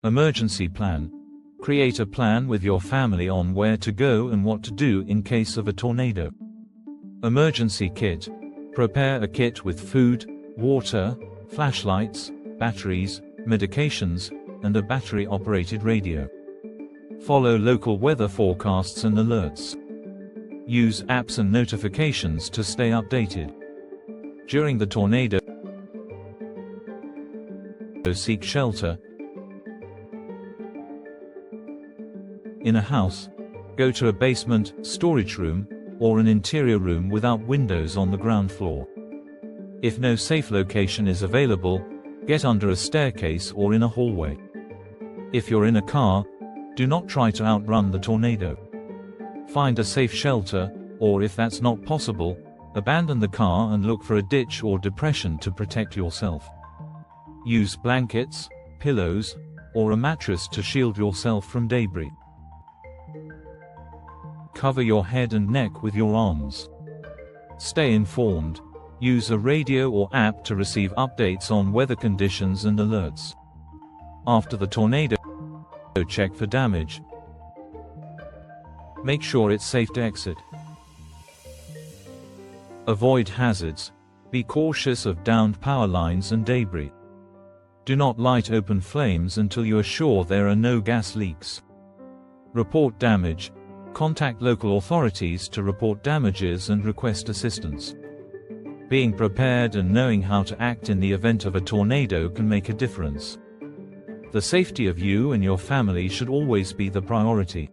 Emergency plan. Create a plan with your family on where to go and what to do in case of a tornado. Emergency kit. Prepare a kit with food, water, flashlights, batteries, medications, and a battery-operated radio. Follow local weather forecasts and alerts. Use apps and notifications to stay updated. During the tornado, seek shelter. In a house, go to a basement, storage room, or an interior room without windows on the ground floor. If no safe location is available, get under a staircase or in a hallway. If you're in a car, do not try to outrun the tornado. Find a safe shelter, or if that's not possible, abandon the car and look for a ditch or depression to protect yourself. Use blankets, pillows, or a mattress to shield yourself from debris. Cover your head and neck with your arms. Stay informed. Use a radio or app to receive updates on weather conditions and alerts. After the tornado, check for damage. Make sure it's safe to exit. Avoid hazards. Be cautious of downed power lines and debris. Do not light open flames until you are sure there are no gas leaks. Report damage. Contact local authorities to report damages and request assistance. Being prepared and knowing how to act in the event of a tornado can make a difference. The safety of you and your family should always be the priority.